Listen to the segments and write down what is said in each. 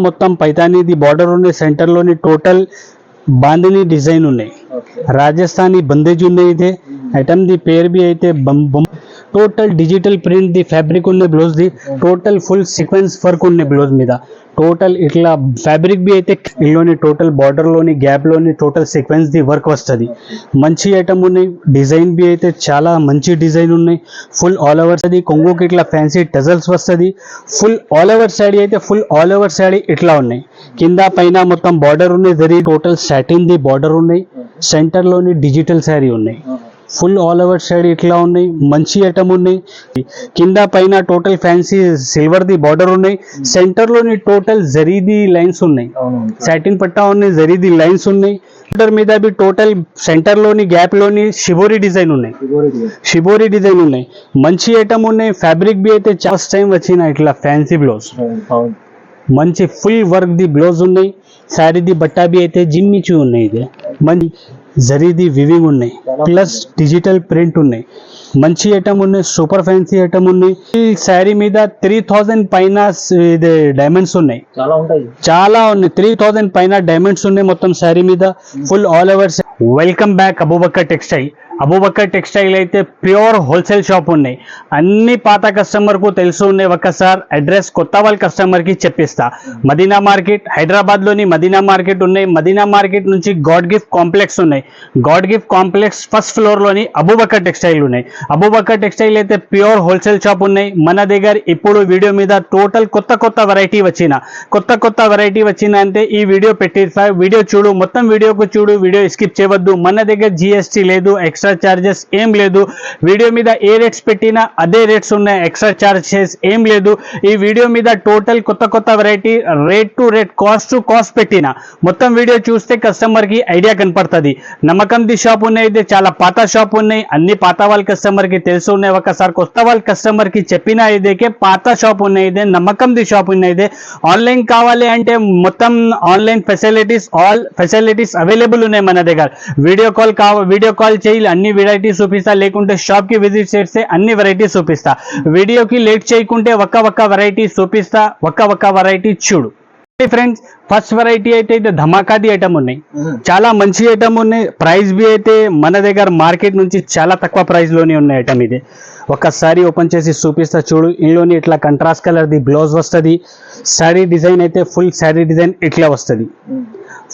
మొత్తం పైతానీది బార్డర్ ఉన్నాయి, సెంటర్ లోని టోటల్ బాందిని డిజైన్ ఉన్నాయి, రాజస్థానీ బందేజ్ ఉన్నాయి. ఇదే ఐటమ్ ది పేరు బి అయితే టోటల్ డిజిటల్ ప్రింట్ ది ఫ్యాబ్రిక్ ఉన్నాయి బ్లౌజ్ ది, టోటల్ ఫుల్ సీక్వెన్స్ వర్క్ ఉన్నాయి బ్లౌజ్ మీద. టోటల్ ఇట్లా ఫ్యాబ్రిక్ బి అయితే ఇల్లోని టోటల్ బార్డర్ లోని గ్యాప్ లోని టోటల్ సీక్వెన్స్ ది వర్క్ వస్తుంది. మంచి ఐటమ్ ఉన్నాయి. డిజైన్ బి అయితే చాలా మంచి డిజైన్ ఉన్నాయి. ఫుల్ ఆల్ ఓవర్ అది కొంగుకి ఇట్లా ఫ్యాన్సీ టజల్స్ వస్తుంది. ఫుల్ ఆల్ ఓవర్ శాడీ అయితే ఫుల్ ఆల్ ఓవర్ శాడీ ఇట్లా ఉన్నాయి. కింద పైన మొత్తం బార్డర్ ఉన్నాయి. Zari total satin the border ఉన్నాయి. సెంటర్ లోని డిజిటల్ శారీ ఉన్నాయి. ఫుల్ ఆల్ ఓవర్ సైడ్ ఇట్లా ఉన్నాయి. మంచి ఐటమ్ ఉన్నాయి. కింద పైన total fancy silver the border ఉన్నాయి. సెంటర్ లోని టోటల్ జరీది లైన్స్ ఉన్నాయి. సాటిన్ పట్టా ఉన్నాయి, జరీది లైన్స్ ఉన్నాయి. బార్డర్ మీద బి టోటల్ సెంటర్ లోని గ్యాప్ లోని షిబోరి డిజైన్ ఉన్నాయి. షిబోరి డిజైన్ ఉన్నాయి. మంచి ఐటమ్ ఉన్నాయి. ఫ్యాబ్రిక్ బి అయితే ఫస్ట్ టైం వచ్చిన ఇట్లా ఫ్యాన్సీ బ్లౌజ్, మంచి ఫుల్ వర్క్ ది బ్లౌజ్ ఉన్నాయి. శారీ ది బట్టా బి అయితే జిమ్మిచు ఉన్నాయి. ఇది మంచి జరీది వివింగ్ ఉన్నాయి, ప్లస్ డిజిటల్ ప్రింట్ ఉన్నాయి. మంచి ఐటమ్ ఉన్నాయి. సూపర్ ఫ్యాన్సీ ఐటమ్ ఉన్నాయి. ఈ శారీ మీద 3000 పైన ఇది డైమండ్స్ ఉన్నాయి. చాలా ఉన్నాయి. 3000 పైన డైమండ్స్ ఉన్నాయి మొత్తం శారీ మీద. Full all over. Welcome back Abubakkar textile. Abubakkar textile అయితే ప్యూర్ హోల్సేల్ షాప్ ఉన్నాయి. అన్ని పాత కస్టమర్ కు తెలుసు ఉన్నాయి. ఒక్కసారి అడ్రస్ కొత్త వాళ్ళ కస్టమర్ కి చెప్పిస్తా. మదీనా మార్కెట్, హైదరాబాద్ లోని మదీనా మార్కెట్ ఉన్నాయి. మదీనా మార్కెట్ నుంచి గాడ్ గిఫ్ట్ కాంప్లెక్స్ ఉన్నాయి. God gift complex first floor లోని అబూబక్కర్ టెక్స్టైల్ ఉన్నాయి. అబూబక్కర్ టెక్స్టైల్ అయితే ప్యూర్ హోల్సేల్ షాప్ ఉన్నాయి. మన దగ్గర ఇప్పుడు వీడియో మీద టోటల్ కొత్త వెరైటీ వచ్చిన అంటే ఈ వీడియో పెట్టిస్తా. వీడియో చూడు, మొత్తం వీడియోకు చూడు, వీడియో స్కిప్ చేయవద్దు. మన దగ్గర జిఎస్టీ లేదు, ఎక్స్ట్రా చార్జెస్ ఏం లేదు. వీడియో మీద ఏ రేట్స్ పెట్టినా అదే రేట్స్ ఉన్నాయి. ఎక్స్ట్రా చార్జెస్ ఏం లేదు. ఈ వీడియో మీద టోటల్ కొత్త variety rate to rate, cost to cost పెట్టినా మొత్తం వీడియో చూస్తే కస్టమర్ కి ఐడియా కనపడుతుంది. నమ్మకం ది షాప్ ఉన్నాయి. చాలా పాత షాప్ ఉన్నాయి. అన్ని పాత వాళ్ళ కస్టమర్ కి తెలుసు ఉన్నాయి. ఒకసారి కొత్త వాళ్ళ కస్టమర్ కి చెప్పినా ఇదేకే పాత షాప్ ఉన్నాయి. నమ్మకం ది షాప్ ఉన్నాయి. ఆన్లైన్ కావాలి అంటే మొత్తం online facilities, all facilities available ఉన్నాయి మన దగ్గర. వీడియో కాల్ చేయి, అన్ని వెరైటీస్ చూపిస్తా. లేకుంటే షాప్ కి విజిట్ చేస్తే అన్ని వెరైటీస్ చూపిస్తా. వీడియోకి లేట్ చేయకుంటే ఒక్క వెరైటీ చూపిస్తా. ఒక్క వెరైటీ చూడు ఫ్రెండ్స్. ఫస్ట్ వెరైటీ అయితే ధమాకాది ఐటమ్ ఉన్నాయి. చాలా మంచి ఐటమ్ ఉన్నాయి. ప్రైస్ బి అయితే మన దగ్గర మార్కెట్ నుంచి చాలా తక్కువ ప్రైస్ లోనే ఉన్నాయి ఐటమ్. ఇది ఒక్కసారి ఓపెన్ చేసి చూపిస్తా చూడు. ఇందులోని ఇట్లా కంట్రాస్ట్ కలర్ ది బ్లౌజ్ వస్తుంది. శారీ డిజైన్ అయితే ఫుల్ శారీ డిజైన్ ఇట్లా వస్తుంది.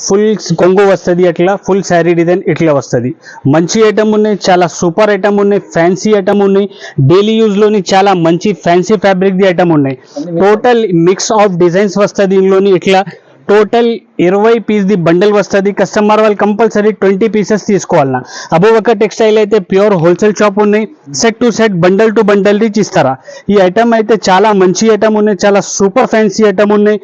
ఫుల్ కొంగు వస్తుంది. అట్లా ఫుల్ శారీ డిజైన్ ఇట్లా వస్తుంది. మంచి ఐటమ్ ఉన్నాయి. చాలా సూపర్ ఐటమ్ ఉన్నాయి. ఫ్యాన్సీ ఐటమ్ ఉన్నాయి. డైలీ యూజ్ లోని చాలా మంచి ఫ్యాన్సీ ఫ్యాబ్రిక్ ది ఐటమ్ ఉన్నాయి. టోటల్ మిక్స్ ఆఫ్ డిజైన్స్ వస్తుంది. ఇందులోని ఇట్లా టోటల్ 20 పీస్ ది బండల్ వస్తుంది. కస్టమర్ వాళ్ళు కంపల్సరీ 20 పీసెస్ తీసుకోవాలన్నా. అబూబక్కర్ టెక్స్టైల్ అయితే ప్యూర్ హోల్సేల్ షాప్ ఉన్నాయి. Set to set, bundle to bundle ఇస్తారా. ఈ ఐటమ్ అయితే చాలా మంచి ఐటమ్ ఉన్నాయి. చాలా సూపర్ ఫ్యాన్సీ ఐటమ్ ఉన్నాయి.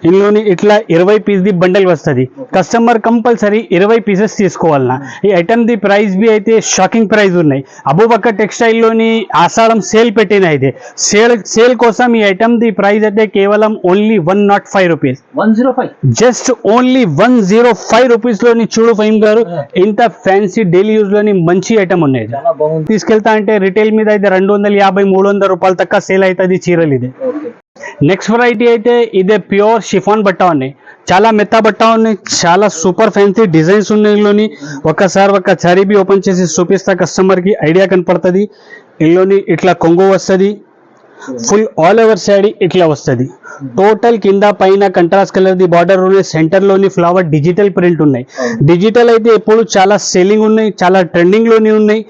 ఇందులోని ఇట్లా 20 పీస్ ది బండల్ వస్తుంది. కస్టమర్ కంపల్సరీ 20 పీసెస్ తీసుకోవాలన్నా. ఈ ఐటమ్ ది ప్రైస్ బి అయితే షాకింగ్ ప్రైస్ ఉన్నాయి. అబూబక్కర్ టెక్స్టైల్ లోని ఆషాఢం సేల్ పెట్టిన ఇది. సేల్ కోసం ఈ ఐటమ్ ది ప్రైస్ అయితే కేవలం only 105 rupees. 105 just only 105 rupees లోని చూడు ఫహీం గారు. ఇంత ఫ్యాన్సీ డైలీ యూజ్ లోని మంచి ఐటమ్ ఉన్నాయి. తీసుకెళ్తా అంటే రిటైల్ మీద అయితే 250-300 రూపాయల తక్క సేల్ అవుతుంది చీరలు. ఇది నెక్స్ట్ వెరైటీ అయితే ఇదే ప్యూర్ షిఫాన్ బట్ట ఉన్నాయి. చాలా మెత్త బట్ట ఉన్నాయి. చాలా సూపర్ ఫ్యాన్సీ డిజైన్స్ ఉన్నాయి. ఇందులోని ఒక్కసారి బి ఓపెన్ చేసి చూపిస్తా. కస్టమర్ కి ఐడియా కనపడుతుంది. ఇందులోని ఇట్లా కొంగు వస్తుంది. ఫుల్ ఆల్ ఓవర్ శారీ ఇట్లా వస్తుంది. టోటల్ కింద పైన కంట్రాస్ట్ కలర్ ది బార్డర్ ఉన్నాయి. సెంటర్ లోని ఫ్లవర్ డిజిటల్ ప్రింట్ ఉన్నాయి. డిజిటల్ అయితే ఎప్పుడు చాలా సేలింగ్ ఉన్నాయి. చాలా ట్రెండింగ్ లోని ఉన్నాయి.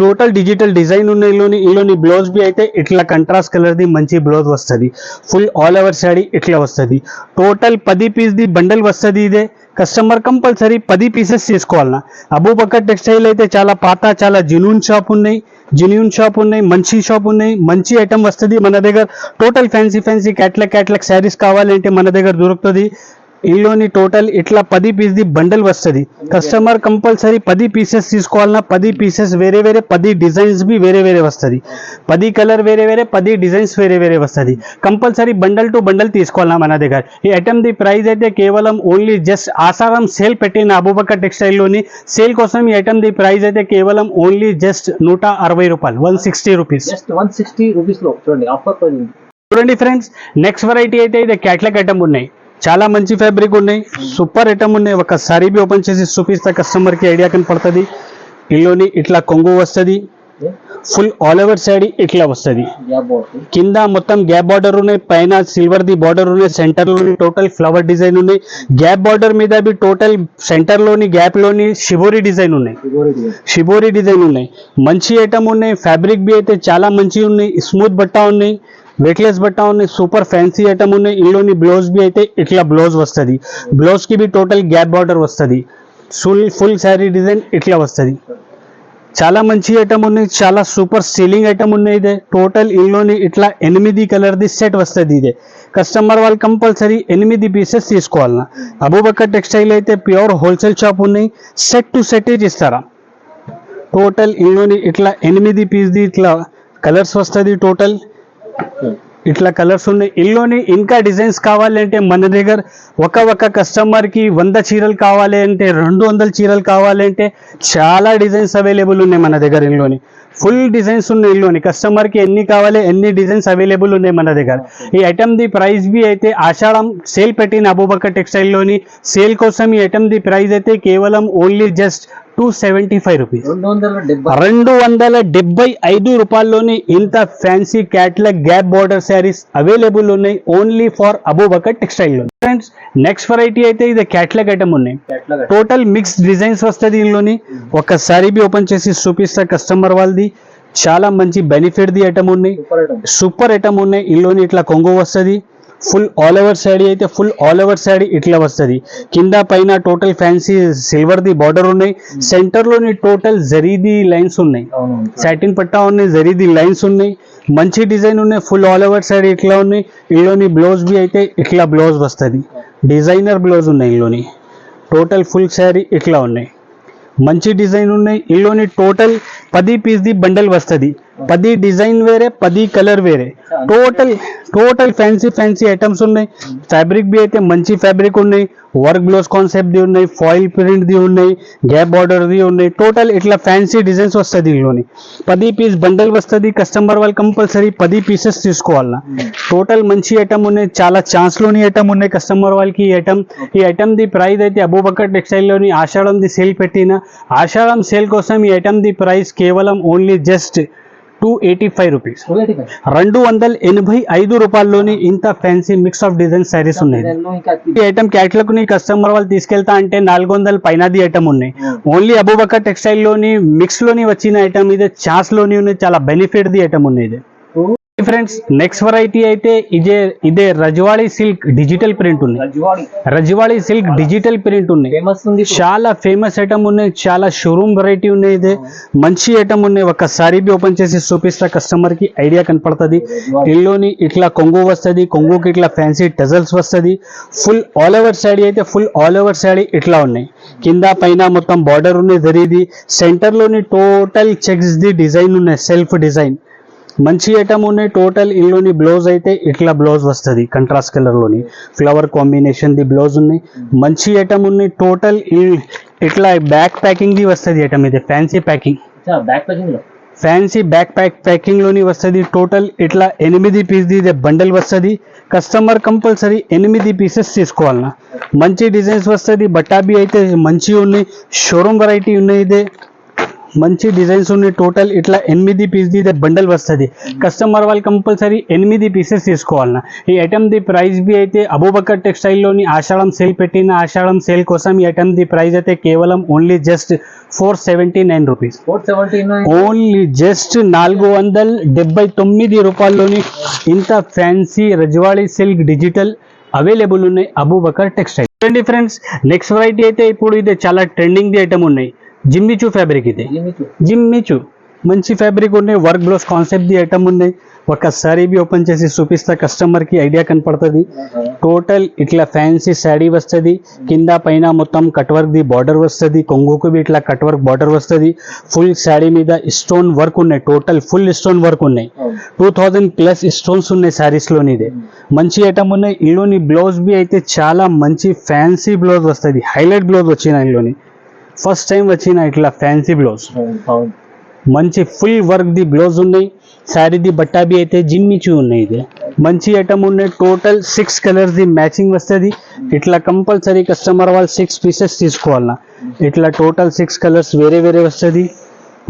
టోటల్ డిజిటల్ డిజైన్ ఉన్నాయి. ఇందులోని బ్లౌజ్ బి అయితే ఇట్లా కంట్రాస్ట్ కలర్ ది మంచి బ్లౌజ్ వస్తుంది. ఫుల్ ఆల్ ఓవర్ శారీ ఇట్లా వస్తుంది. టోటల్ 10 పీస్ ది బండల్ వస్తుంది. ఇదే కస్టమర్ కంపల్సరీ 10 పీసెస్ తీసుకోవాలన్నా. అబూబక్కర్ టెక్స్టైల్ అయితే చాలా పాత, చాలా జెన్యూన్ షాప్ ఉన్నాయి. మంచి షాప్ ఉన్నాయి. మంచి ఐటమ్ వస్తుంది మన దగ్గర. టోటల్ ఫ్యాన్సీ క్యాట్లాగ్ శారీస్ కావాలంటే మన దగ్గర దొరుకుతుంది. ఇందులోని టోటల్ ఇట్లా 10 పీస్ ది బండల్ వస్తుంది. కస్టమర్ కంపల్సరీ 10 పీసెస్ తీసుకోవాలన్నా. 10 పీసెస్ వేరే 10 డిజైన్స్ బి వేరే వస్తుంది. 10 కలర్ వేరే 10 డిజైన్స్ వేరే వస్తుంది. కంపల్సరీ బండల్ టు బండల్ తీసుకోవాలన్నా మన దగ్గర. ఈ ఐటమ్ ది ప్రైస్ అయితే కేవలం ఓన్లీ జస్ట్ ఆషాఢం సేల్ పెట్టిన అబూబక్కర్ టెక్స్టైల్ లోని సేల్ కోసం ఈ ఐటమ్ ది ప్రైస్ అయితే కేవలం ఓన్లీ జస్ట్ 160 రూపాయలు, 160 రూపీస్. 160 రూపీస్ లో చూడండి ఆఫర్ ప్రైస్. చూడండి ఫ్రెండ్స్, నెక్స్ట్ వెరైటీ అయితే ఇది క్యాట్లాగ్ ఐటమ్ ఉన్నాయి. చాలా మంచి ఫ్యాబ్రిక్ ఉన్నాయి, సూపర్ ఐటమ్ ఉన్నాయి. ఒకసారి బి ఓపెన్ చేసి చూపిస్తా కస్టమర్ కి ఐడియా కనపడుతుంది. ఇల్లోని ఇట్లా కొంగు వస్తుంది, ఫుల్ ఆల్ ఓవర్ సైడ్ ఇట్లా వస్తుంది. కింద మొత్తం గ్యాప్ బార్డర్ ఉన్నాయి, పైన సిల్వర్ ది బార్డర్ ఉన్నాయి, సెంటర్ లోని టోటల్ ఫ్లవర్ డిజైన్ ఉన్నాయి. గ్యాప్ బార్డర్ మీద బి టోటల్ సెంటర్ లోని గ్యాప్ లోని షిబోరి డిజైన్ ఉన్నాయి, షిబోరి డిజైన్ ఉన్నాయి. మంచి ఐటమ్ ఉన్నాయి. ఫ్యాబ్రిక్ బి అయితే చాలా మంచి ఉన్నాయి, స్మూత్ బట్ట ఉన్నాయి, వెయిట్లెస్ బట్ట ఉన్నాయి, సూపర్ ఫ్యాన్సీ ఐటమ్ ఉన్నాయి. ఇందులోని బ్లౌజ్ బి అయితే ఇట్లా బ్లౌజ్ వస్తుంది. బ్లౌజ్ కి బి టోటల్ గ్యాప్ బార్డర్ వస్తుంది. ఫుల్ శారీ డిజైన్ ఇట్లా వస్తుంది. చాలా మంచి ఐటమ్ ఉన్నాయి, చాలా సూపర్ సీలింగ్ ఐటమ్ ఉన్నాయి. ఇదే టోటల్ ఇందులోని ఇట్లా 8 కలర్ది సెట్ వస్తుంది. ఇదే కస్టమర్ వాళ్ళు కంపల్సరీ 8 పీసెస్ తీసుకోవాలన్నా. అబూబకర్ టెక్స్టైల్ అయితే ప్యూర్ హోల్సేల్ షాప్ ఉన్నాయి, సెట్ టు సెట్ ఇస్తారా. టోటల్ ఇందులోని ఇట్లా 8 పీస్ది ఇట్లా కలర్స్ వస్తుంది. టోటల్ ఇట్లా కలర్స్ ఉన్నాయి. ఇందులోని ఇంకా డిజైన్స్ కావాలంటే మన దగ్గర ఒక కస్టమర్కి 100 చీరలు కావాలి అంటే, 200 చీరలు కావాలంటే చాలా డిజైన్స్ అవైలబుల్ ఉన్నాయి మన దగ్గర. ఇందులోని ఫుల్ డిజైన్స్ ఉన్నాయి. ఇందులోని కస్టమర్కి ఎన్ని కావాలి ఎన్ని డిజైన్స్ అవైలబుల్ ఉన్నాయి మన దగ్గర. ఈ ఐటమ్ ది ప్రైస్ బి అయితే ఆషాఢం సేల్ పెట్టిన అబూబకర్ టెక్స్టైల్లోని సేల్ కోసం ఈ ఐటమ్ ది ప్రైస్ అయితే కేవలం ఓన్లీ జస్ట్ 275 రూపీస్, 275 రూపాయల్లోని ఇంత fancy catalogue gap border saris available ఉన్నాయి ఓన్లీ ఫర్ అబూబకర్ టెక్స్టైల్ లో. ఫ్రెండ్స్, నెక్స్ట్ వెరైటీ అయితే ఇది క్యాట్లాగ్ ఐటమ్ ఉన్నాయి. టోటల్ మిక్స్ డిజైన్స్ వస్తుంది. ఇందులోని ఒకసారి బి ఓపెన్ చేసి చూపిస్తా కస్టమర్ వాళ్ళది. చాలా మంచి బెనిఫిట్ ది ఐటమ్ ఉన్నాయి, సూపర్ ఐటమ్ ఉన్నాయి. ఇందులోని ఇట్లా కొంగు వస్తుంది. ఫుల్ ఆల్ ఓవర్ శాడీ అయితే ఫుల్ ఆల్ ఓవర్ శాడీ ఇట్లా వస్తుంది. కింద పైన total fancy silver the border ఉన్నాయి. సెంటర్ లోని టోటల్ జరీది లైన్స్ ఉన్నాయి, సాటిన్ పట్టా ఉన్నాయి, జరీది లైన్స్ ఉన్నాయి. మంచి డిజైన్ ఉన్నాయి, ఫుల్ ఆల్ ఓవర్ శాడీ ఇట్లా ఉన్నాయి. ఇందులోని బ్లౌజ్ బి అయితే ఇట్లా బ్లౌజ్ వస్తుంది, డిజైనర్ బ్లౌజ్ ఉన్నాయి. ఇందులోని టోటల్ ఫుల్ శారీ ఇట్లా ఉన్నాయి, మంచి డిజైన్ ఉన్నాయి. ఇందులోని టోటల్ 10 పీస్ది బండల్ వస్తుంది. 10 డిజైన్ వేరే, 10 కలర్ వేరే. టోటల్ ఫ్యాన్సీ ఐటమ్స్ ఉన్నాయి. ఫ్యాబ్రిక్ బి అయితే మంచి ఫ్యాబ్రిక్ ఉన్నాయి, వర్క్ బ్లౌజ్ కాన్సెప్ట్ ది ఉన్నాయి, ఫాయిల్ ప్రింట్ ది ఉన్నాయి, గ్యాప్ బార్డర్ ది ఉన్నాయి. టోటల్ ఇట్లా ఫ్యాన్సీ డిజైన్స్ వస్తుంది. ఇందులోని 10 పీస్ బండల్ వస్తుంది. కస్టమర్ వాళ్ళు కంపల్సరీ 10 పీసెస్ తీసుకోవాలన్నా. టోటల్ మంచి ఐటమ్ ఉన్నాయి, చాలా ఛాన్స్ లోని ఐటమ్ ఉన్నాయి కస్టమర్ వాళ్ళకి. ఈ ఐటమ్ ది ప్రైస్ అయితే అబూబకర్ టెక్స్టైల్ లోని ఆషాఢం ది సేల్ పెట్టిన ఆషాఢం సేల్ కోసం ఈ ఐటమ్ ది ప్రైస్ కేవలం ఓన్లీ జస్ట్ 285 రూపీస్, 285 రూపాయల్లోని ఇంత fancy mix of design saris ఉన్నాయి. ఈ ఐటమ్ క్యాట్లాగ్ ని కస్టమర్ వాళ్ళు తీసుకెళ్తా అంటే 400 పైనది ఐటమ్ ఉన్నాయి. ఓన్లీ అబూబకర్ టెక్స్టైల్ లోని మిక్స్ లోని వచ్చిన ఐటమ్ ఇదే, ఛాన్స్ లోని ఉన్నాయి, చాలా బెనిఫిట్ ది ఐటమ్ ఉన్నాయి. ఇది ఫ్రెండ్స్, నెక్స్ట్ వెరైటీ అయితే ఇదే రజవాడి సిల్క్ డిజిటల్ ప్రింట్ ఉన్నాయి. రజవాడి సిల్క్ డిజిటల్ ప్రింట్ ఉన్నాయి, చాలా ఫేమస్ ఐటమ్ ఉన్నాయి, చాలా షోరూమ్ వెరైటీ ఉన్నాయి. ఇదే మంచి ఐటమ్ ఉన్నాయి. ఒకసారి బి ఓపెన్ చేసి చూపిస్తా కస్టమర్ కి ఐడియా కనపడుతుంది. ఇందులోని ఇట్లా కొంగు వస్తుంది, కొంగుకి ఇట్లా ఫ్యాన్సీ టజల్స్ వస్తుంది. ఫుల్ ఆల్ ఓవర్ శాడీ అయితే ఫుల్ ఆల్ ఓవర్ శాడీ ఇట్లా ఉన్నాయి. కింద పైన మొత్తం బార్డర్ ఉన్నాయి, జరిది సెంటర్ లోని టోటల్ చెక్స్ ది డిజైన్ ఉన్నాయి, సెల్ఫ్ డిజైన్. మంచి ఐటమ్ ఉన్నాయి. టోటల్ ఇందులోని బ్లౌజ్ అయితే ఇట్లా బ్లౌజ్ వస్తుంది, కంట్రాస్ట్ కలర్ లోని ఫ్లవర్ కాంబినేషన్ ది బ్లౌజ్ ఉన్నాయి. మంచి ఐటమ్ ఉన్నాయి. టోటల్ ఇట్లా బ్యాక్ ప్యాకింగ్ ది వస్తుంది ఐటమ్. ఇది fancy packing, fancy back packing లోని వస్తుంది. టోటల్ ఇట్లా 8 పీస్ది ఇది బండల్ వస్తుంది. కస్టమర్ కంపల్సరీ 8 పీసెస్ తీసుకోవాలన్నా. మంచి డిజైన్స్ వస్తుంది. బట్టాబీ అయితే మంచి ఉన్నాయి, షోరూమ్ వెరైటీ ఉన్నాయి. ఇదే మంచి డిజైన్స్ ఉన్నాయి. టోటల్ ఇట్లా 8 పీస్ది ఇదే బండల్ వస్తుంది. కస్టమర్ వాళ్ళు కంపల్సరీ 8 పీసెస్ తీసుకోవాలన్నా. ఈ ఐటమ్ ది ప్రైస్ బి అయితే అబూబకర్ టెక్స్టైల్లోని ఆషాఢం సేల్ పెట్టిన ఆషాఢం సేల్ కోసం ఈ ఐటమ్ ది ప్రైస్ అయితే కేవలం only just 479 rupees, only just 479 రూపాయల్లోని ఇంత fancy Rajwadi silk digital available ఉన్నాయి అబూబకర్ టెక్స్టైల్. చూడండి ఫ్రెండ్స్, నెక్స్ట్ వెరైటీ అయితే ఇప్పుడు ఇది చాలా ట్రెండింగ్ ది ఐటమ్ ఉన్నాయి. Jimmy Choo fabric. ఇది జిమ్మిచూ మంచి ఫ్యాబ్రిక్ ఉన్నాయి, వర్క్ బ్లౌజ్ కాన్సెప్ట్ ది ఐటమ్ ఉన్నాయి. ఒకసారి బి ఓపెన్ చేసి చూపిస్తా కస్టమర్ కి ఐడియా కనపడుతుంది. టోటల్ ఇట్లా ఫ్యాన్సీ శాడీ వస్తుంది. కింద పైన మొత్తం కట్ వర్క్ ది బార్డర్ వస్తుంది. కొంగుకు బి ఇట్లా కట్ వర్క్ బార్డర్ వస్తుంది. ఫుల్ శాడీ మీద స్టోన్ వర్క్ ఉన్నాయి, టోటల్ ఫుల్ స్టోన్ వర్క్ ఉన్నాయి. 2000+ స్టోన్స్ ఉన్నాయి శారీస్ లోని. ఇదే మంచి ఐటమ్ ఉన్నాయి. ఇందులోని బ్లౌజ్ బి అయితే చాలా మంచి ఫ్యాన్సీ బ్లౌజ్ వస్తుంది, హైలైట్ బ్లౌజ్ వచ్చిన ఇందులోని ఫస్ట్ టైం వచ్చిన ఇట్లా ఫ్యాన్సీ బ్లౌజ్. మంచి ఫుల్ వర్క్ ది బ్లౌజ్ ఉన్నాయి. శారీ ది బట్టాబీ అయితే జిమ్మిచూ ఉన్నాయి. ఇది మంచి ఐటమ్ ఉన్నాయి. టోటల్ 6 కలర్స్ ది మ్యాచింగ్ వస్తుంది. ఇట్లా కంపల్సరీ కస్టమర్ వాళ్ళు 6 పీసెస్ తీసుకోవాలన్నా. ఇట్లా టోటల్ 6 కలర్స్ వేరే వేరే వస్తుంది.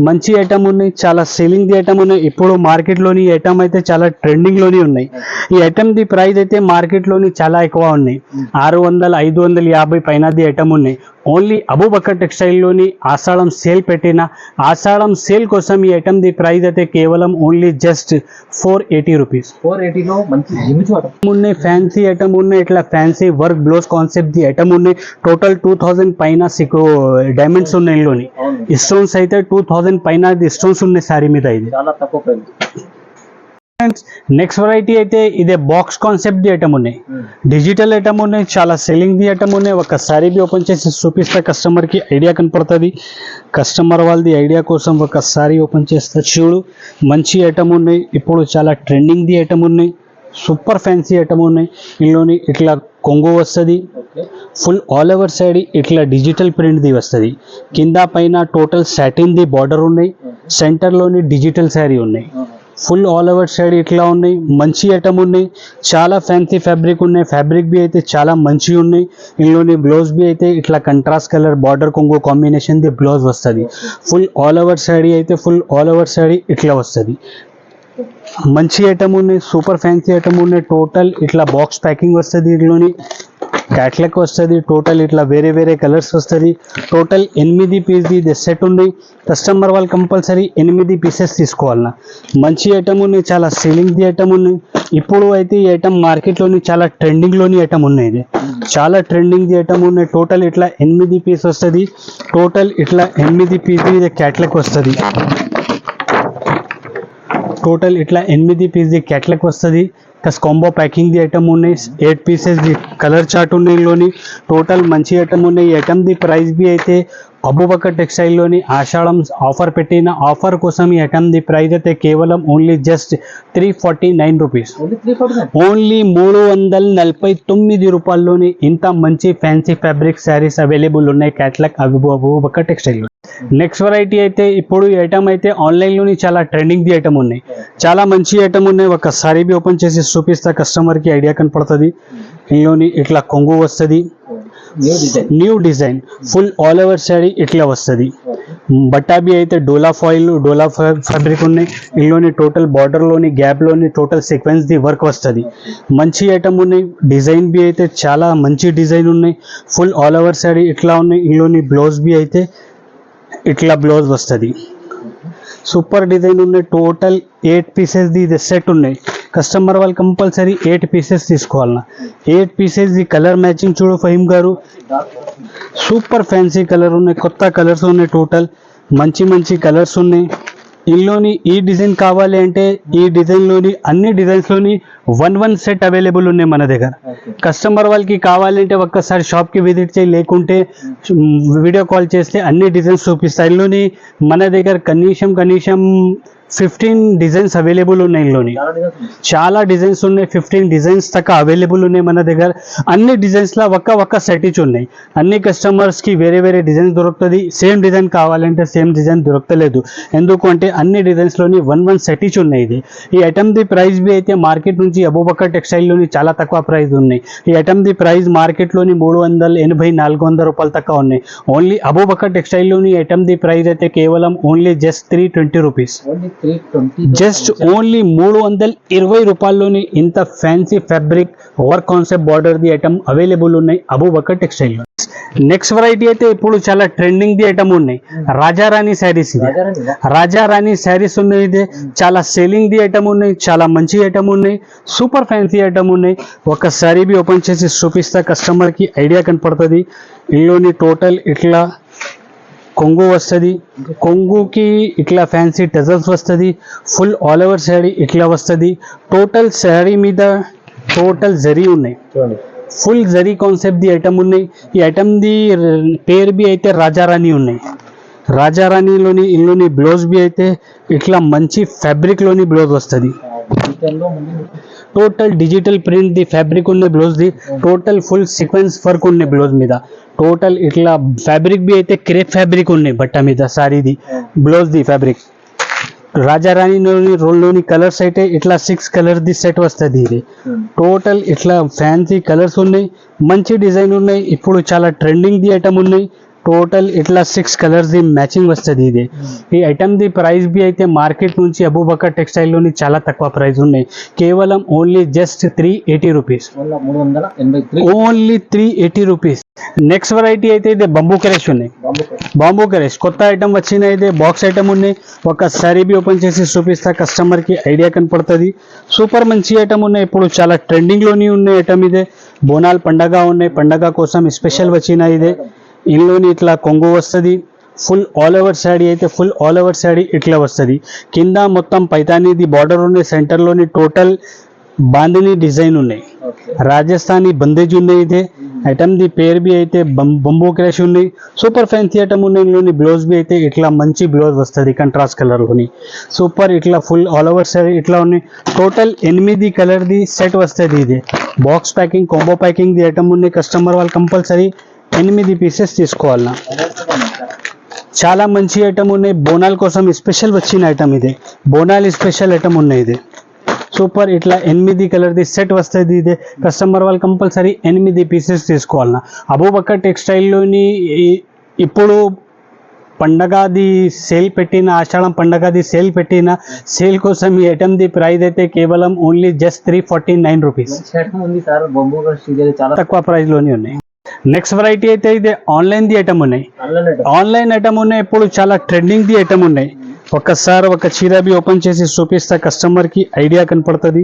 మంచి ఐటమ్ ఉన్నాయి, చాలా సేలింగ్ ది ఐటమ్ ఉన్నాయి. ఇప్పుడు మార్కెట్లోని ఈ ఐటమ్ అయితే చాలా ట్రెండింగ్లోని ఉన్నాయి. ఈ ఐటమ్ ది ప్రైస్ అయితే మార్కెట్లోని చాలా ఎక్కువ ఉన్నాయి. 600 550 పైన ది ఐటమ్ ఉన్నాయి. ఓన్లీ అబూబకర్ టెక్స్టైల్లోని ఆషాఢం సేల్ పెట్టిన ఆషాఢం సేల్ కోసం ఈ ఐటమ్ ది ప్రైస్ అయితే కేవలం ఓన్లీ జస్ట్ 480 రూపీస్. 480లో మంచి జిమ్మిచ్ ఉన్నాయి, ఫ్యాన్సీ ఐటమ్ ఉన్నాయి. ఇట్లా ఫ్యాన్సీ వర్క్ బ్లౌజ్ కాన్సెప్ట్ ది ఐటమ్ ఉన్నాయి. టోటల్ 2000 పైన డైమండ్స్ ఉన్నాయి. ఇందులోని స్టోన్స్ అయితే 2000 పైన స్టోన్స్ ఉన్నాయి సారీ మీద. ఇది చాలా తక్కువ ప్రైస్. నెక్స్ట్ వెరైటీ అయితే ఇదే బాక్స్ కాన్సెప్ట్ ది ఐటమ్ ఉన్నాయి. డిజిటల్ ఐటమ్ ఉన్నాయి, చాలా సెల్లింగ్ ది ఐటమ్ ఉన్నాయి. ఒకసారి ఓపెన్ చేసి చూపిస్తే కస్టమర్ కి ఐడియా కనపడుతుంది. కస్టమర్ వాళ్ళది ఐడియా కోసం ఒకసారి ఓపెన్ చేస్తే చూడు, మంచి ఐటమ్ ఉన్నాయి. ఇప్పుడు చాలా ట్రెండింగ్ ది ఐటమ్ ఉన్నాయి. సూపర్ ఫ్యాన్సీ ఐటమ్ ఉన్నాయి. ఇందులోని ఇట్లా కొంగు వస్తుంది. ఫుల్ ఆల్ ఓవర్ సైడ్ ఇట్లా డిజిటల్ ప్రింట్ ది వస్తుంది. కింద పైన టోటల్ సాటిన్ ది బార్డర్ ఉన్నాయి. సెంటర్లోని డిజిటల్ శారీ ఉన్నాయి. ఫుల్ ఆల్ ఓవర్ సైడ్ ఇట్లా ఉన్నాయి. మంచి ఐటమ్ ఉన్నాయి, చాలా ఫ్యాన్సీ ఫ్యాబ్రిక్ ఉన్నాయి. ఫ్యాబ్రిక్ బి అయితే చాలా మంచిగా ఉన్నాయి. ఇందులోని బ్లౌజ్ బి అయితే ఇట్లా కంట్రాస్ట్ కలర్ బార్డర్ కొంగు కాంబినేషన్ ది బ్లౌజ్ వస్తుంది. ఫుల్ ఆల్ ఓవర్ సైడ్ అయితే ఫుల్ ఆల్ ఓవర్ సైడ్ ఇట్లా వస్తుంది. మంచి ఐటమ్ ఉన్నాయి, సూపర్ ఫ్యాన్సీ ఐటమ్ ఉన్నాయి. టోటల్ ఇట్లా బాక్స్ ప్యాకింగ్ వస్తుంది. ఇందులోని క్యాట్లాగ్ వస్తుంది. టోటల్ ఇట్లా వేరే వేరే కలర్స్ వస్తుంది. టోటల్ 8 పీస్ ది సెట్ ఉంది. కస్టమర్ వాళ్ళు కంపల్సరీ 8 పీసెస్ తీసుకోవాలన్నా. మంచి ఐటమ్ ఉన్నాయి, చాలా సేలింగ్ ది ఐటమ్ ఉన్నాయి. ఇప్పుడు అయితే ఈ ఐటమ్ మార్కెట్లోని చాలా ట్రెండింగ్లోని ఐటమ్ ఉన్నాయి. ఇది చాలా ట్రెండింగ్ ది ఐటమ్ ఉన్నాయి. టోటల్ ఇట్లా 8 పీస్ వస్తుంది. టోటల్ ఇట్లా 8 పీస్ ఇది క్యాట్లాగ్ వస్తుంది. టోటల్ ఇట్లా 8 పీస్ ది క్యాట్లాగ్ వస్తుంది. Plus combo packing the item ఉన్నాయి. 8 పీసెస్ ది కలర్ చార్ట్ ఉన్నాయి. ఇందులోని టోటల్ మంచి ఐటమ్ ఉన్నాయి. ఈ ఐటమ్ ది ప్రైస్ బి అయితే అబూబకర్ టెక్స్టైల్లోని ఆషాఢం ఆఫర్ పెట్టిన ఆఫర్ కోసం ఈ ఐటమ్ ది ప్రైస్ అయితే కేవలం ఓన్లీ జస్ట్ 349 రూపీస్. ఓన్లీ 349 రూపాయల్లోని ఇంత మంచి ఫ్యాన్సీ ఫ్యాబ్రిక్ శారీస్ అవైలబుల్ ఉన్నాయి. Catalogue Abu Bakr textile. Next variety అయితే ఇప్పుడు ఈ ఐటమ్ అయితే ఆన్లైన్లోని చాలా ట్రెండింగ్ ది ఐటమ్ ఉన్నాయి. చాలా మంచి ఐటమ్ ఉన్నాయి. ఒకసారి బి ఓపెన్ చేసి చూపిస్తే కస్టమర్కి ఐడియా కనపడుతుంది. ఇందులోని ఇట్లా కొంగు వస్తుంది. New design full all over side ఇట్లా వస్తుంది. బట్టా బి అయితే డోలా ఫ్యాబ్రిక్ ఉన్నాయి. ఇందులోని టోటల్ బార్డర్లోని గ్యాప్లోని టోటల్ సీక్వెన్స్ ది వర్క్ వస్తుంది. మంచి ఐటమ్ ఉన్నాయి. డిజైన్ బి అయితే చాలా మంచి డిజైన్ ఉన్నాయి. ఫుల్ ఆల్ ఓవర్ సైడ్ ఇట్లా ఉన్నాయి. ఇందులోని బ్లౌజ్ బి అయితే ఇట్లా బ్లౌజ్ వస్తుంది. సూపర్ డిజైన్ ఉన్నాయి. టోటల్ 8 పీసెస్ ది సెట్ ఉన్నాయి. కస్టమర్ వాళ్ళు కంపల్సరీ 8 పీసెస్ తీసుకోవాలన్నా. 8 పీసెస్ ది కలర్ మ్యాచింగ్ చూడు ఫహీమ్ గారు, సూపర్ ఫ్యాన్సీ కలర్ ఉన్నాయి. కొత్త కలర్స్ ఉన్నాయి. టోటల్ మంచి మంచి కలర్స్ ఉన్నాయి. ఇందులోని ఈ డిజైన్ కావాలి అంటే ఈ డిజైన్లోని అన్ని డిజైన్స్లోని 1 సెట్ అవైలబుల్ ఉన్నాయి మన దగ్గర. కస్టమర్ వాళ్ళకి కావాలంటే ఒక్కసారి షాప్కి విజిట్ చేయి, లేకుంటే వీడియో కాల్ చేస్తే అన్ని డిజైన్స్ చూపిస్తాయి. ఇందులోని మన దగ్గర కనీసం 15 డిజైన్స్ అవైలబుల్ ఉన్నాయి. ఇందులోని చాలా డిజైన్స్ ఉన్నాయి. 15 డిజైన్స్ దాకా అవైలబుల్ ఉన్నాయి మన దగ్గర. అన్ని డిజైన్స్లో ఒక్క సెట్ ఇచ్చి ఉన్నాయి. అన్ని కస్టమర్స్కి వేరే వేరే డిజైన్ దొరుకుతుంది. సేమ్ డిజైన్ కావాలంటే సేమ్ డిజైన్ దొరకలేదు. ఎందుకంటే అన్ని డిజైన్స్లోని 1 సెట్ ఇచ్చి ఉన్నాయి. ఇది ఈ ఐటమ్ ది ప్రైస్ బి అయితే మార్కెట్ నుంచి అబూబకర్ టెక్స్టైల్లోని చాలా తక్కువ ప్రైస్ ఉన్నాయి. ఈ ఐటమ్ ది ప్రైస్ మార్కెట్లోని 380-400 రూపాయలు తక్కువ ఉన్నాయి. ఓన్లీ అబూబకర్ టెక్స్టైల్లోని ఐటమ్ ది ప్రైస్ అయితే కేవలం only just 320 rupees. Just only 320 రూపాయల్లోని ఇంత fancy fabric work concept border ది ఐటమ్ అవైలబుల్ ఉన్నాయి అబూబకర్ టెక్స్టైల్. నెక్స్ట్ వెరైటీ అయితే ఇప్పుడు చాలా ట్రెండింగ్ ది ఐటమ్ ఉన్నాయి. రాజారాణి శారీస్. రాజారాణి శారీస్ ఉన్నాయి. ఇది చాలా సేలింగ్ ది ఐటమ్ ఉన్నాయి. చాలా మంచి ఐటమ్ ఉన్నాయి. సూపర్ ఫ్యాన్సీ ఐటమ్ ఉన్నాయి. ఒకసారి బి ఓపెన్ చేసి చూపిస్తే కస్టమర్కి ఐడియా కనపడుతుంది. ఇందులోని టోటల్ ఇట్లా కొంగు వస్తుంది. కొంగుకి ఇట్లా ఫ్యాన్సీ టజల్స్ వస్తుంది. ఫుల్ ఆల్ ఓవర్ శారీ ఇట్లా వస్తుంది. టోటల్ శారీ మీద టోటల్ జరీ ఉన్నాయి. ఫుల్ జరీ కాన్సెప్ట్ ది ఐటమ్ ఉన్నాయి. ఈ ఐటమ్ ది పేరు బి అయితే రాజారాణి ఉన్నాయి. రాజారాణిలోని ఇందులోని బ్లౌజ్ బి అయితే ఇట్లా మంచి ఫ్యాబ్రిక్లోని బ్లౌజ్ వస్తుంది. టోటల్ డిజిటల్ ప్రింట్ ది ఫ్యాబ్రిక్ ఉన్న బ్లౌజ్ ది. టోటల్ ఫుల్ సీక్వెన్స్ వర్క్ ఉన్నాయి బ్లౌజ్ మీద. టోటల్ ఇట్లా ఫ్యాబ్రిక్ బి అయితే క్రేప్ ఫ్యాబ్రిక్ ఉన్నాయి బట్ట మీద సారీది. బ్లౌజ్ ది ఫ్యాబ్రిక్ రాజారాణి రోల్లోని కలర్స్ అయితే ఇట్లా 6 కలర్ ది సెట్ వస్తుంది. ఇది టోటల్ ఇట్లా ఫ్యాన్సీ కలర్స్ ఉన్నాయి, మంచి డిజైన్ ఉన్నాయి, ఇప్పుడు చాలా ట్రెండింగ్ ది ఐటమ్ ఉన్నాయి. టోటల్ ఇట్లా 6 కలర్స్ ది మ్యాచింగ్ వస్తుంది. ఇది ఈ ఐటమ్ ది ప్రైస్ బి అయితే మార్కెట్ నుంచి అబూబకర్ టెక్స్టైల్లోని చాలా తక్కువ ప్రైస్ ఉన్నాయి, కేవలం only just 380 rupees, 383. Only 380 rupees. Next variety అయితే ఇది బంబూ క్రేష్ ఉన్నాయి. బాంబూ క్రేష్ కొత్త ఐటమ్ వచ్చిన అయితే బాక్స్ ఐటమ్ ఉన్నాయి. ఒకసారి బి ఓపెన్ చేసి చూపిస్తా, కస్టమర్కి ఐడియా కనపడుతుంది. సూపర్ మంచి ఐటమ్ ఉన్నాయి, ఇప్పుడు చాలా ట్రెండింగ్లోని ఉన్నాయి ఐటమ్. ఇదే బోనాల్ పండగ ఉన్నాయి, పండగ కోసం స్పెషల్ వచ్చిన ఇదే. ఇందులోని ఇట్లా కొంగు వస్తుంది, ఫుల్ ఆల్ ఓవర్ శాడీ అయితే ఫుల్ ఆల్ ఓవర్ శాడీ ఇట్లా వస్తుంది. కింద మొత్తం పైతానీది బార్డర్ ఉన్నాయి, సెంటర్లోని టోటల్ బాందిని డిజైన్ ఉన్నాయి, రాజస్థానీ బందేజ్ ఉన్నాయి. ఇదే ఐటమ్ ది పేరు బి అయితే బంబూ క్రాష్ ఉన్నాయి, సూపర్ ఫ్యాన్సీ ఐటమ్ ఉన్నాయి. ఇందులోని బ్లౌజ్ బి అయితే ఇట్లా మంచి బ్లౌజ్ వస్తుంది కంట్రాస్ట్ కలర్లోని, సూపర్ ఇట్లా ఫుల్ ఆల్ ఓవర్ శారీ ఇట్లా ఉన్నాయి. టోటల్ 8 కలర్ ది సెట్ వస్తుంది. ఇది box packing combo packing the item ఉన్నాయి. కస్టమర్ వాళ్ళు కంపల్సరీ 8 పీసెస్ తీసుకోవాలన్నా. చాలా మంచి ఐటమ్ ఉన్నాయి, బోనాల్ కోసం స్పెషల్ వచ్చిన ఐటమ్. ఇది బోనాల్ స్పెషల్ ఐటమ్ ఉన్నాయి. ఇది సూపర్ ఇట్లా 8 కలర్ ది సెట్ వస్తుంది. ఇది కస్టమర్ వాళ్ళు కంపల్సరీ 8 పీసెస్ తీసుకోవాలన్నా. అబూబకర్ టెక్స్టైల్లోని ఇప్పుడు పండగది సేల్ పెట్టిన, ఆషాఢం పండగది సేల్ పెట్టిన, సేల్ కోసం ఈ ఐటమ్ ది ప్రైస్ అయితే కేవలం ఓన్లీ జస్ట్ 349 రూపీస్, ఉంది సార్. బొంబు చాలా తక్కువ ప్రైస్లోనే ఉన్నాయి. నెక్స్ట్ వెరైటీ అయితే ఇది ఆన్లైన్ ది ఐటమ్ ఉన్నాయి. ఆన్లైన్ ఐటమ్ ఉన్నాయి, ఇప్పుడు చాలా ట్రెండింగ్ ది ఐటమ్ ఉన్నాయి. ఒక్కసారి ఒక చీర బి ఓపెన్ చేసి చూపిస్తా, కస్టమర్కి ఐడియా కనపడుతుంది.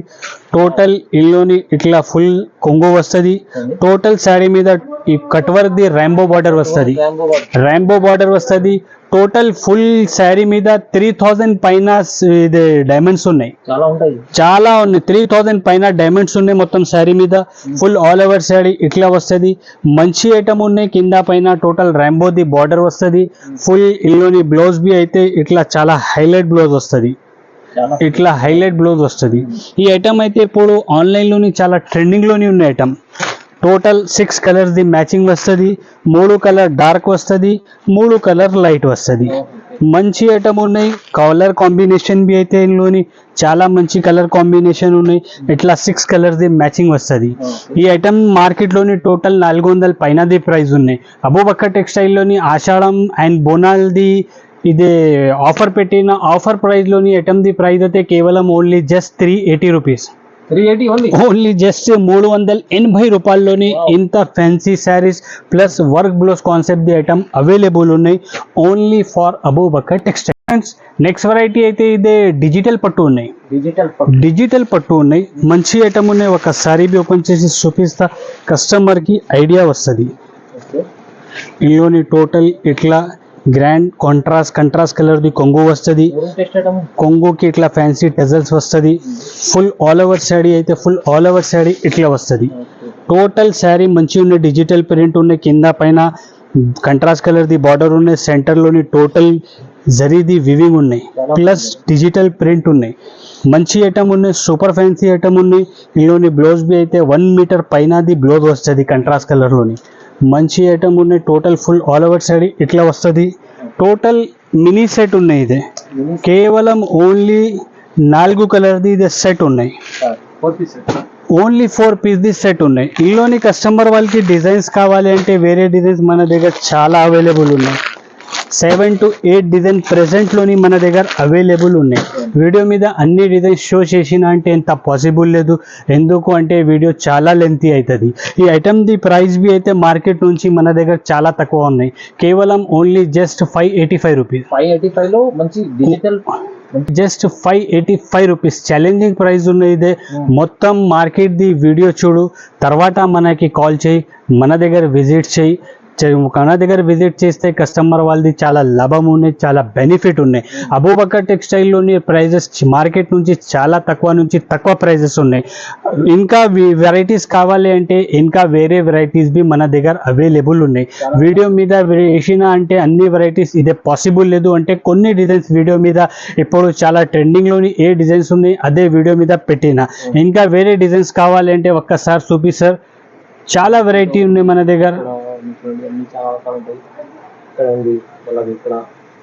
టోటల్ ఇల్లుని ఇట్లా ఫుల్ కొంగు వస్తుంది. టోటల్ శారీ మీద ఈ cut work the Rambo border వస్తుంది, రాంబో బార్డర్ వస్తుంది. టోటల్ ఫుల్ శారీ మీద 3000 పైన ఇది డైమండ్స్ ఉన్నాయి, చాలా ఉన్నాయి. 3000 పైన డైమండ్స్ ఉన్నాయి మొత్తం శారీ మీద. ఫుల్ ఆల్ ఓవర్ శారీ ఇట్లా వస్తుంది, మంచి ఐటమ్ ఉన్నాయి. కింద పైన టోటల్ రాంబో ది బార్డర్ వస్తుంది. ఫుల్ ఇల్లుని బ్లౌజ్ బి అయితే ఇట్లా చాలా హైలైట్ బ్లౌజ్ వస్తుంది, ఇట్లా హైలైట్ బ్లౌజ్ వస్తుంది. ఈ ఐటమ్ అయితే ఇప్పుడు ఆన్లైన్లోని చాలా ట్రెండింగ్లోని ఉన్న item. Total 6 colours the matching వస్తుంది, 3 కలర్ డార్క్ వస్తుంది, 3 కలర్ లైట్ వస్తుంది. మంచి ఐటమ్ ఉన్నాయి. కలర్ కాంబినేషన్ బి అయితే ఇందులోని చాలా మంచి కలర్ కాంబినేషన్ ఉన్నాయి. ఇట్లా 6 కలర్స్ ది మ్యాచింగ్ వస్తుంది. ఈ ఐటమ్ మార్కెట్లోని టోటల్ 400 పైన ది ప్రైస్ ఉన్నాయి. అబూబకర్ టెక్స్టైల్లోని ఆషాఢం అండ్ బోనాల్ది ఇదే ఆఫర్ పెట్టిన ఆఫర్ ప్రైస్లోని ఐటమ్ ది ప్రైస్ అయితే కేవలం only just 380 rupees, 380 only just 380 రూపాయల్లోని ఇంత fancy saris plus work blouse concept ది ఐటమ్ అవైలబుల్ ఉన్నాయి only for Abubakar textiles. Next variety అయితే ఇదే డిజిటల్ పట్టు ఉన్నాయి, డిజిటల్ పట్టు ఉన్నాయి, మంచి ఐటమ్ ఉన్నాయి. ఒకసారి బి ఓపెన్ చేసి చూపిస్తా, కస్టమర్కి ఐడియా వస్తుంది. ఇందులోని టోటల్ ఇట్లా గ్రాండ్ కంట్రాస్ట్ కలర్ ది కొంగు వస్తుంది. కొంగుకి ఇట్లా ఫ్యాన్సీ టెజల్స్ వస్తుంది. ఫుల్ ఆల్ ఓవర్ శారీ అయితే ఫుల్ ఆల్ ఓవర్ శారీ ఇట్లా వస్తుంది. టోటల్ శారీ మంచి ఉన్నాయి, డిజిటల్ ప్రింట్ ఉన్నాయి. కింద పైన కంట్రాస్ట్ కలర్ ది బార్డర్ ఉన్నాయి, సెంటర్లోని టోటల్ జరీది వివింగ్ ఉన్నాయి, ప్లస్ డిజిటల్ ప్రింట్ ఉన్నాయి. మంచి ఐటమ్ ఉన్నాయి, సూపర్ ఫ్యాన్సీ ఐటమ్ ఉన్నాయి. ఇందులోని బ్లౌజ్ బి అయితే 1 మీటర్ పైన ది బ్లౌజ్ వస్తుంది కంట్రాస్ట్ కలర్లోని. మంచి ఐటమ్ ఉన్నాయి. Total full all over sari ఇట్లా వస్తుంది. టోటల్ మినీ సెట్ ఉన్నాయి. ఇదే కేవలం ఓన్లీ 4 కలర్ది ఇదే సెట్ ఉన్నాయి, ఓన్లీ 4 పీస్ ది సెట్ ఉన్నాయి. ఇందులోని కస్టమర్ వాళ్ళకి డిజైన్స్ కావాలి అంటే వేరే డిజైన్స్ మన దగ్గర చాలా అవైలబుల్ ఉన్నాయి. 7 to 8 డిజైన్ ప్రెసెంట్లోని మన దగ్గర అవైలబుల్ ఉన్నాయి. వీడియో మీద అన్ని డిజైన్స్ షో చేసిన అంటే ఎంత పాసిబుల్ లేదు, ఎందుకు అంటే వీడియో చాలా లెంతీ అవుతుంది. ఈ ఐటమ్ ది ప్రైస్ బి అయితే మార్కెట్ నుంచి మన దగ్గర చాలా తక్కువ ఉన్నాయి, కేవలం ఓన్లీ జస్ట్ 585 రూపీస్. 585 లో మంచి digital just 585 rupees challenging price ఉన్నాయి. ఇదే మొత్తం మార్కెట్ ది వీడియో చూడు, తర్వాత మనకి కాల్ చేయి, మన దగ్గర విజిట్ చేయి. మన దగ్గర విజిట్ చేస్తే కస్టమర్ వాళ్ళది చాలా లాభం ఉన్నాయి, చాలా బెనిఫిట్ ఉన్నాయి. అబూబకర్ టెక్స్టైల్లోని ప్రైజెస్ మార్కెట్ నుంచి చాలా తక్కువ ప్రైజెస్ ఉన్నాయి. ఇంకా వెరైటీస్ కావాలి అంటే ఇంకా వేరే వెరైటీస్ బి మన దగ్గర అవైలబుల్ ఉన్నాయి. వీడియో మీద వేసిన అంటే అన్ని వెరైటీస్ ఇదే పాసిబుల్ లేదు, అంటే కొన్ని డిజైన్స్ వీడియో మీద ఇప్పుడు చాలా ట్రెండింగ్లోని ఏ డిజైన్స్ ఉన్నాయి అదే వీడియో మీద పెట్టిన. ఇంకా వేరే డిజైన్స్ కావాలి అంటే ఒక్కసారి చూపిస్తారు, చాలా వెరైటీ ఉన్నాయి మన దగ్గర.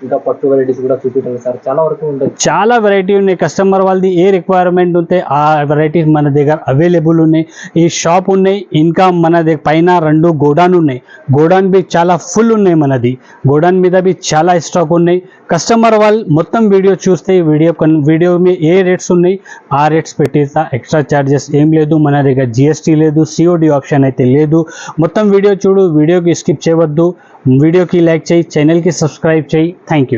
ఇంకా పట్టు వెరైటీస్ కూడా చూపించాలి సార్, చాలా వరకు ఉంటాయి. చాలా వెరైటీ ఉన్నాయి. కస్టమర్ వాళ్ళది ఏ రిక్వైర్మెంట్ ఉంటే ఆ వెరైటీస్ మన దగ్గర అవైలబుల్ ఉన్నాయి. ఈ షాప్ ఉన్నాయి, ఇంకా మన దగ్గర పైన 2 గోడాన్ ఉన్నాయి. గోడాన్ బి చాలా ఫుల్ ఉన్నాయి మనది. గోడాన్ మీద బి చాలా స్టాక్ ఉన్నాయి. కస్టమర్ వాళ్ళు మొత్తం వీడియో చూస్తే వీడియో మీ ఏ రేట్స్ ఉన్నాయి ఆ రేట్స్ పెట్టేస్తా. ఎక్స్ట్రా ఛార్జెస్ ఏం లేదు. మన దగ్గర జిఎస్టీ లేదు, సిఓడి ఆప్షన్ అయితే లేదు. మొత్తం వీడియో చూడు, వీడియోకి స్కిప్ చేయవద్దు. వీడియోకి లైక్ చేయి, ఛానల్కి సబ్స్క్రైబ్ చేయి. Thank you.